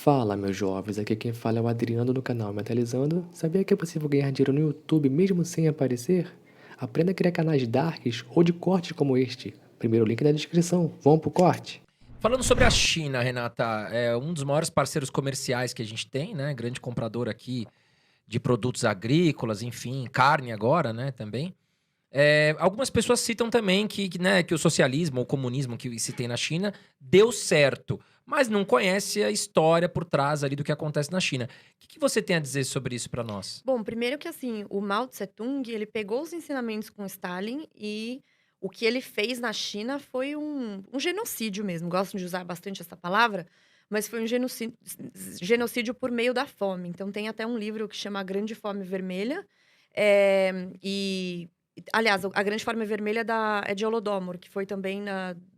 Fala, meus jovens, aqui quem fala é o Adriano do canal Mentalizando. Sabia que é possível ganhar dinheiro no YouTube mesmo sem aparecer? Aprenda a criar canais darks ou de cortes como este. Primeiro link na descrição. Vamos pro corte? Falando sobre a China, Renata, é um dos maiores parceiros comerciais que a gente tem, né? Grande comprador aqui de produtos agrícolas, enfim, carne agora, né, também. Algumas pessoas citam também que o socialismo ou o comunismo que se tem na China deu certo, mas não conhece a história por trás ali do que acontece na China. O que você tem a dizer sobre isso para nós? Bom, primeiro que assim, o Mao Tse-tung, ele pegou os ensinamentos com Stalin e o que ele fez na China foi um genocídio mesmo. Gostam de usar bastante essa palavra, mas foi um genocídio por meio da fome. Então tem até um livro que chama A Grande Fome Vermelha. Aliás, a Grande Fome Vermelha é de Holodomor, que foi também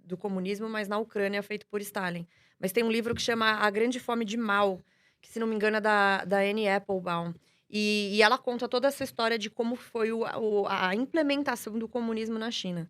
do comunismo, mas na Ucrânia, feito por Stalin. Mas tem um livro que chama A Grande Fome de Mao, que, se não me engano, é da Anne Applebaum. E ela conta toda essa história de como foi a implementação do comunismo na China.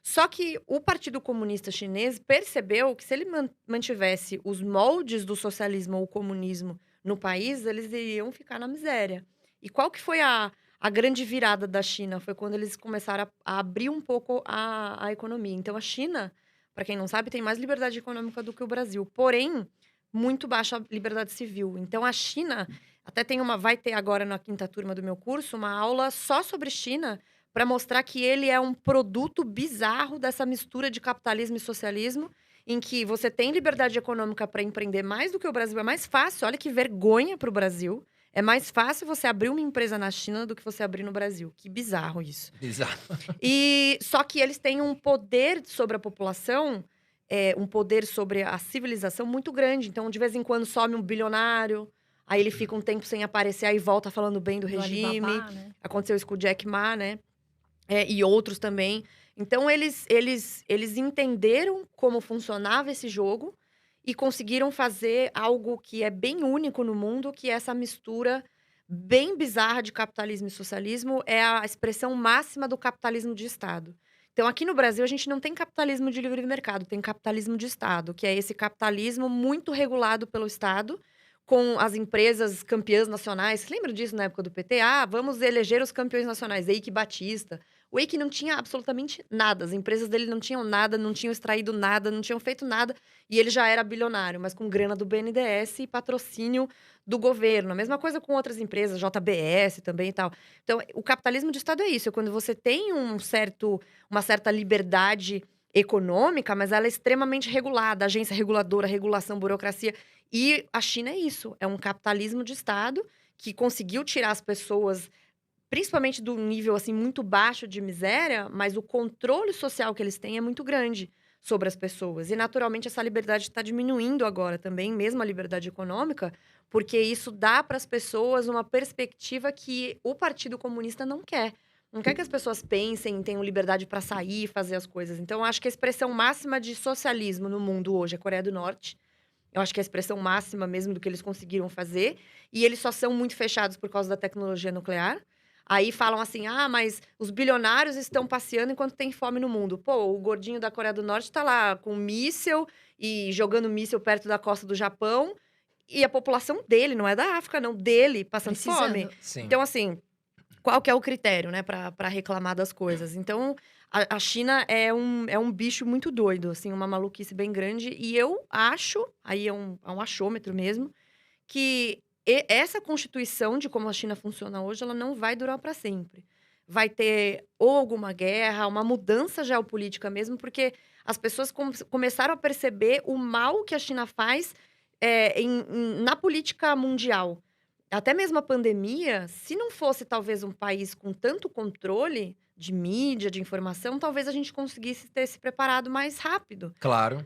Só que o Partido Comunista Chinês percebeu que, se ele mantivesse os moldes do socialismo ou comunismo no país, eles iriam ficar na miséria. E qual que foi a grande virada da China? Foi quando eles começaram a abrir um pouco a economia. Então, a China, para quem não sabe, tem mais liberdade econômica do que o Brasil. Porém, muito baixa liberdade civil. Então, a China até vai ter agora na quinta turma do meu curso uma aula só sobre China, para mostrar que ele é um produto bizarro dessa mistura de capitalismo e socialismo, em que você tem liberdade econômica para empreender mais do que o Brasil. É mais fácil, olha que vergonha para o Brasil. É mais fácil você abrir uma empresa na China do que você abrir no Brasil. Que bizarro isso. Exato. E só que eles têm um poder sobre a população, um poder sobre a civilização muito grande. Então, de vez em quando, some um bilionário, aí ele fica um tempo sem aparecer, aí volta falando bem do Do regime. Alibaba, né. Aconteceu isso com o Jack Ma, né? E outros também. Então, eles entenderam como funcionava esse jogo e conseguiram fazer algo que é bem único no mundo, que é essa mistura bem bizarra de capitalismo e socialismo. É a expressão máxima do capitalismo de Estado. Então, aqui no Brasil, a gente não tem capitalismo de livre mercado, tem capitalismo de Estado, que é esse capitalismo muito regulado pelo Estado, com as empresas campeãs nacionais. Você lembra disso na época do PT? Ah, vamos eleger os campeões nacionais. Eike Batista. O Eike não tinha absolutamente nada. As empresas dele não tinham nada, não tinham extraído nada, não tinham feito nada. E ele já era bilionário, mas com grana do BNDES e patrocínio do governo. A mesma coisa com outras empresas, JBS também e tal. Então, o capitalismo de Estado é isso. É quando você tem uma certa liberdade econômica, mas ela é extremamente regulada. Agência reguladora, regulação, burocracia. E a China é isso. É um capitalismo de Estado que conseguiu tirar as pessoas, principalmente do nível, assim, muito baixo de miséria, mas o controle social que eles têm é muito grande sobre as pessoas. E, naturalmente, essa liberdade está diminuindo agora também, mesmo a liberdade econômica, porque isso dá para as pessoas uma perspectiva que o Partido Comunista não quer. Não quer que as pessoas pensem, tenham liberdade para sair e fazer as coisas. Então, eu acho que a expressão máxima de socialismo no mundo hoje é a Coreia do Norte. Eu acho que é a expressão máxima mesmo do que eles conseguiram fazer. E eles só são muito fechados por causa da tecnologia nuclear. Aí falam assim: ah, mas os bilionários estão passeando enquanto tem fome no mundo. Pô, o gordinho da Coreia do Norte tá lá com míssil e jogando míssil perto da costa do Japão. E a população dele, não é da África, não, dele, passando fome. Precisando. Sim. Então, assim, qual que é o critério, né, pra reclamar das coisas? Então, a China é um bicho muito doido, assim, uma maluquice bem grande. E eu acho, aí é um achômetro mesmo, que essa constituição de como a China funciona hoje, ela não vai durar para sempre. Vai ter ou alguma guerra, uma mudança geopolítica mesmo, porque as pessoas começaram a perceber o mal que a China faz na política mundial. Até mesmo a pandemia, se não fosse talvez um país com tanto controle de mídia, de informação, talvez a gente conseguisse ter se preparado mais rápido. Claro,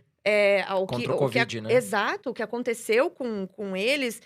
O que contra o o que Covid, né? exato, o que aconteceu com eles,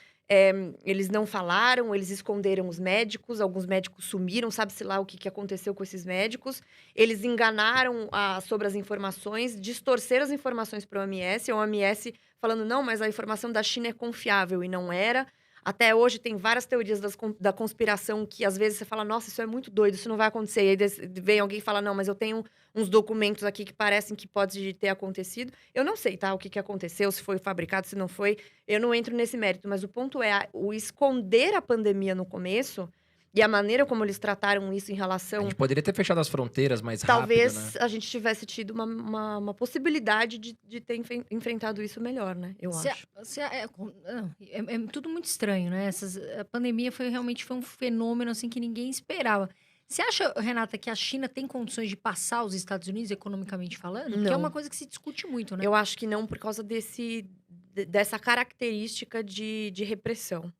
eles não falaram, eles esconderam os médicos, alguns médicos sumiram, sabe-se lá o que aconteceu com esses médicos. Eles enganaram sobre as informações, distorceram as informações para a OMS falando: "Não, mas a informação da China é confiável", e não era. Até hoje tem várias teorias da conspiração que às vezes você fala, nossa, isso é muito doido, isso não vai acontecer. E aí vem alguém e fala, não, mas eu tenho uns documentos aqui que parecem que pode ter acontecido. Eu não sei, tá, o que aconteceu, se foi fabricado, se não foi. Eu não entro nesse mérito, mas o ponto é o esconder a pandemia no começo e a maneira como eles trataram isso em A relação. gente poderia ter fechado as fronteiras mais rápido, né? Talvez a gente tivesse tido uma possibilidade de ter enfrentado isso melhor, né? Eu acho. É tudo muito estranho, né? A pandemia realmente foi um fenômeno assim que ninguém esperava. Você acha, Renata, que a China tem condições de passar os Estados Unidos economicamente falando? Porque é uma Não. coisa que se discute muito, né? Eu acho que não por causa dessa característica de repressão.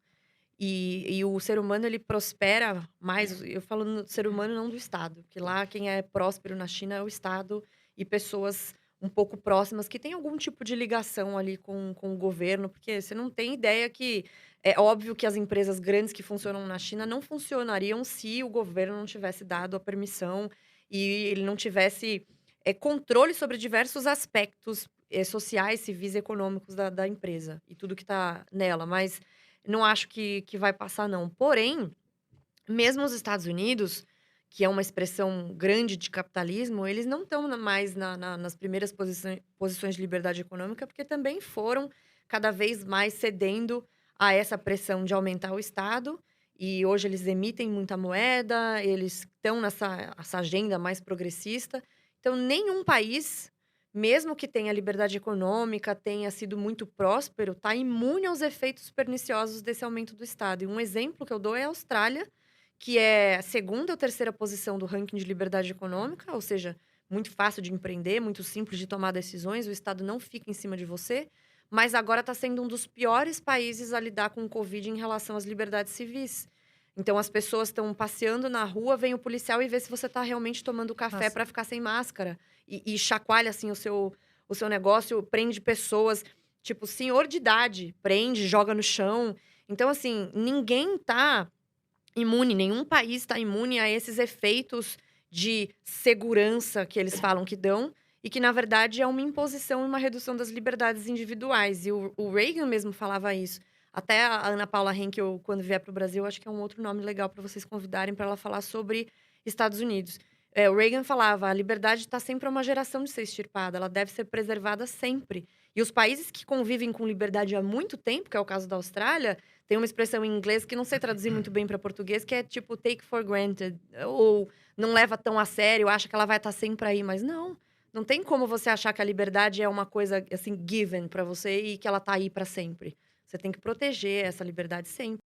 E o ser humano, ele prospera mais, eu falo no ser humano, não do Estado. Porque lá quem é próspero na China é o Estado e pessoas um pouco próximas que têm algum tipo de ligação ali com o governo. Porque você não tem ideia que... É óbvio que as empresas grandes que funcionam na China não funcionariam se o governo não tivesse dado a permissão e ele não tivesse controle sobre diversos aspectos sociais, civis e econômicos da empresa e tudo que está nela. Mas não acho que vai passar, não. Porém, mesmo os Estados Unidos, que é uma expressão grande de capitalismo, eles não estão mais nas primeiras posições de liberdade econômica, porque também foram cada vez mais cedendo a essa pressão de aumentar o Estado. E hoje eles emitem muita moeda, eles estão nessa agenda mais progressista. Então, nenhum país, mesmo que tenha liberdade econômica, tenha sido muito próspero, está imune aos efeitos perniciosos desse aumento do Estado. E um exemplo que eu dou é a Austrália, que é a segunda ou terceira posição do ranking de liberdade econômica, ou seja, muito fácil de empreender, muito simples de tomar decisões, o Estado não fica em cima de você, mas agora está sendo um dos piores países a lidar com o Covid em relação às liberdades civis. Então, as pessoas estão passeando na rua, vem o policial e vê se você está realmente tomando café para ficar sem máscara. E chacoalha, assim, o seu negócio, prende pessoas, tipo, senhor de idade, prende, joga no chão. Então, assim, ninguém tá imune, nenhum país está imune a esses efeitos de segurança que eles falam que dão e que, na verdade, é uma imposição e uma redução das liberdades individuais. E o Reagan mesmo falava isso. Até a Ana Paula Henkel, quando vier para o Brasil, acho que é um outro nome legal para vocês convidarem para ela falar sobre Estados Unidos. O Reagan falava, a liberdade está sempre a uma geração de ser extirpada, ela deve ser preservada sempre. E os países que convivem com liberdade há muito tempo, que é o caso da Austrália, tem uma expressão em inglês que não sei traduzir muito bem para português, que é tipo take for granted, ou não leva tão a sério, acha que ela vai estar sempre aí, mas não tem como você achar que a liberdade é uma coisa assim given para você e que ela tá aí para sempre. Você tem que proteger essa liberdade sempre.